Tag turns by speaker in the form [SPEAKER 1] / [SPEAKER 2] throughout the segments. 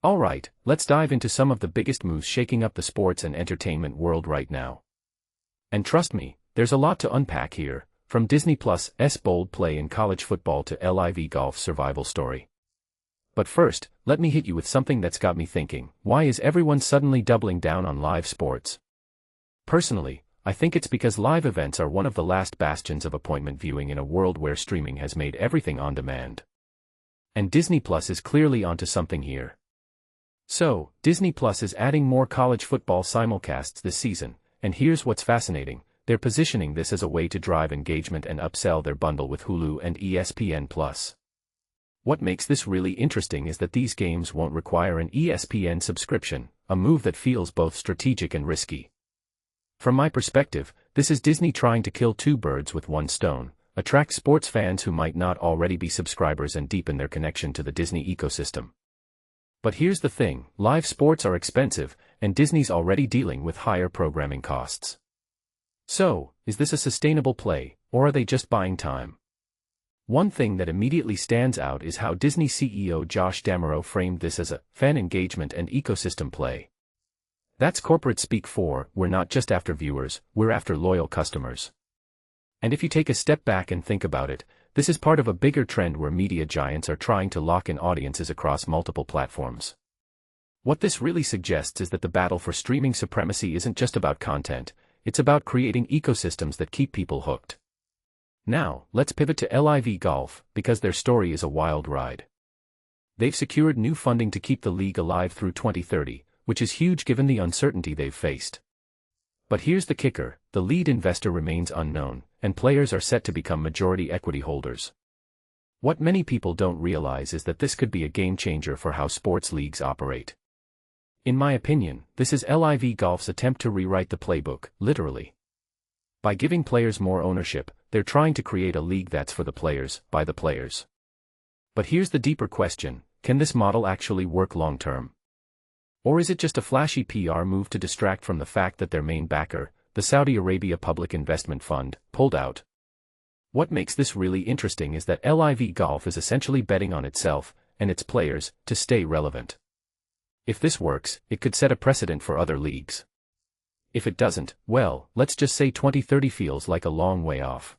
[SPEAKER 1] Alright, let's dive into some of the biggest moves shaking up the sports and entertainment world right now. And trust me, there's a lot to unpack here, from Disney Plus' bold play in college football to LIV Golf's survival story. But first, let me hit you with something that's got me thinking, why is everyone suddenly doubling down on live sports? Personally, I think it's because live events are one of the last bastions of appointment viewing in a world where streaming has made everything on demand. And Disney Plus is clearly onto something here. So, Disney Plus is adding more college football simulcasts this season, and here's what's fascinating, they're positioning this as a way to drive engagement and upsell their bundle with Hulu and ESPN+. What makes this really interesting is that these games won't require an ESPN subscription, a move that feels both strategic and risky. From my perspective, this is Disney trying to kill two birds with one stone, attract sports fans who might not already be subscribers and deepen their connection to the Disney ecosystem. But here's the thing, live sports are expensive, and Disney's already dealing with higher programming costs. So, is this a sustainable play, or are they just buying time? One thing that immediately stands out is how Disney CEO Josh D'Amaro framed this as a fan engagement and ecosystem play. That's corporate speak for, we're not just after viewers, we're after loyal customers. And if you take a step back and think about it, this is part of a bigger trend where media giants are trying to lock in audiences across multiple platforms. What this really suggests is that the battle for streaming supremacy isn't just about content, it's about creating ecosystems that keep people hooked. Now, let's pivot to LIV Golf, because their story is a wild ride. They've secured new funding to keep the league alive through 2030, which is huge given the uncertainty they've faced. But here's the kicker, the lead investor remains unknown, and players are set to become majority equity holders. What many people don't realize is that this could be a game changer for how sports leagues operate. In my opinion, this is LIV Golf's attempt to rewrite the playbook, literally. By giving players more ownership, they're trying to create a league that's for the players, by the players. But here's the deeper question, can this model actually work long-term? Or is it just a flashy PR move to distract from the fact that their main backer, the Saudi Arabia Public Investment Fund, pulled out? What makes this really interesting is that LIV Golf is essentially betting on itself, and its players, to stay relevant. If this works, it could set a precedent for other leagues. If it doesn't, well, let's just say 2030 feels like a long way off.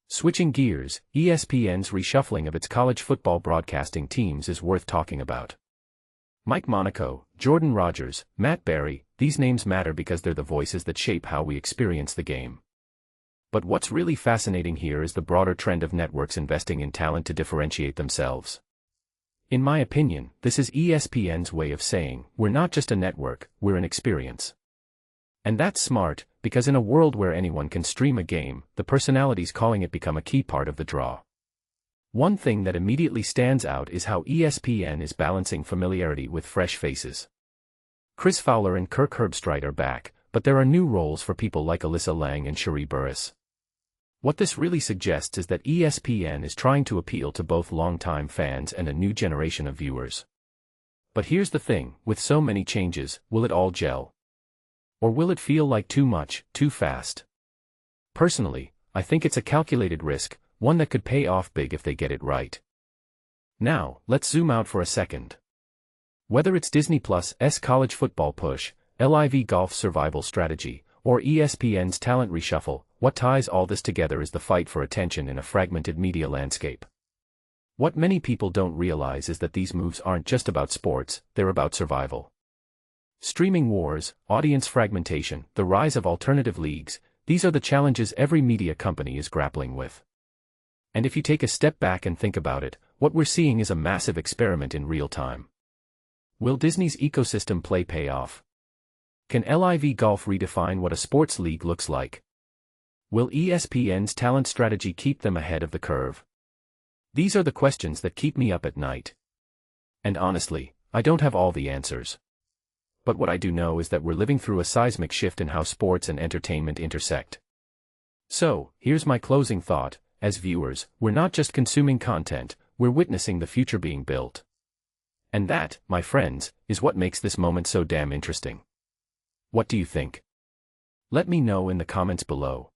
[SPEAKER 1] Switching gears, ESPN's reshuffling of its college football broadcasting teams is worth talking about. Mike Monaco, Jordan Rodgers, Matt Berry, these names matter because they're the voices that shape how we experience the game. But what's really fascinating here is the broader trend of networks investing in talent to differentiate themselves. In my opinion, this is ESPN's way of saying, we're not just a network, we're an experience. And that's smart, because in a world where anyone can stream a game, the personalities calling it become a key part of the draw. One thing that immediately stands out is how ESPN is balancing familiarity with fresh faces. Chris Fowler and Kirk Herbstreit are back, but there are new roles for people like Alyssa Lang and Cherie Burris. What this really suggests is that ESPN is trying to appeal to both longtime fans and a new generation of viewers. But here's the thing, with so many changes, will it all gel? Or will it feel like too much, too fast? Personally, I think it's a calculated risk, one that could pay off big if they get it right. Now, let's zoom out for a second. Whether it's Disney Plus' college football push, LIV Golf's survival strategy, or ESPN's talent reshuffle, what ties all this together is the fight for attention in a fragmented media landscape. What many people don't realize is that these moves aren't just about sports, they're about survival. Streaming wars, audience fragmentation, the rise of alternative leagues, these are the challenges every media company is grappling with. And if you take a step back and think about it, what we're seeing is a massive experiment in real time. Will Disney's ecosystem play pay off? Can LIV Golf redefine what a sports league looks like? Will ESPN's talent strategy keep them ahead of the curve? These are the questions that keep me up at night. And honestly, I don't have all the answers. But what I do know is that we're living through a seismic shift in how sports and entertainment intersect. So, here's my closing thought. As viewers, we're not just consuming content, we're witnessing the future being built. And that, my friends, is what makes this moment so damn interesting. What do you think? Let me know in the comments below.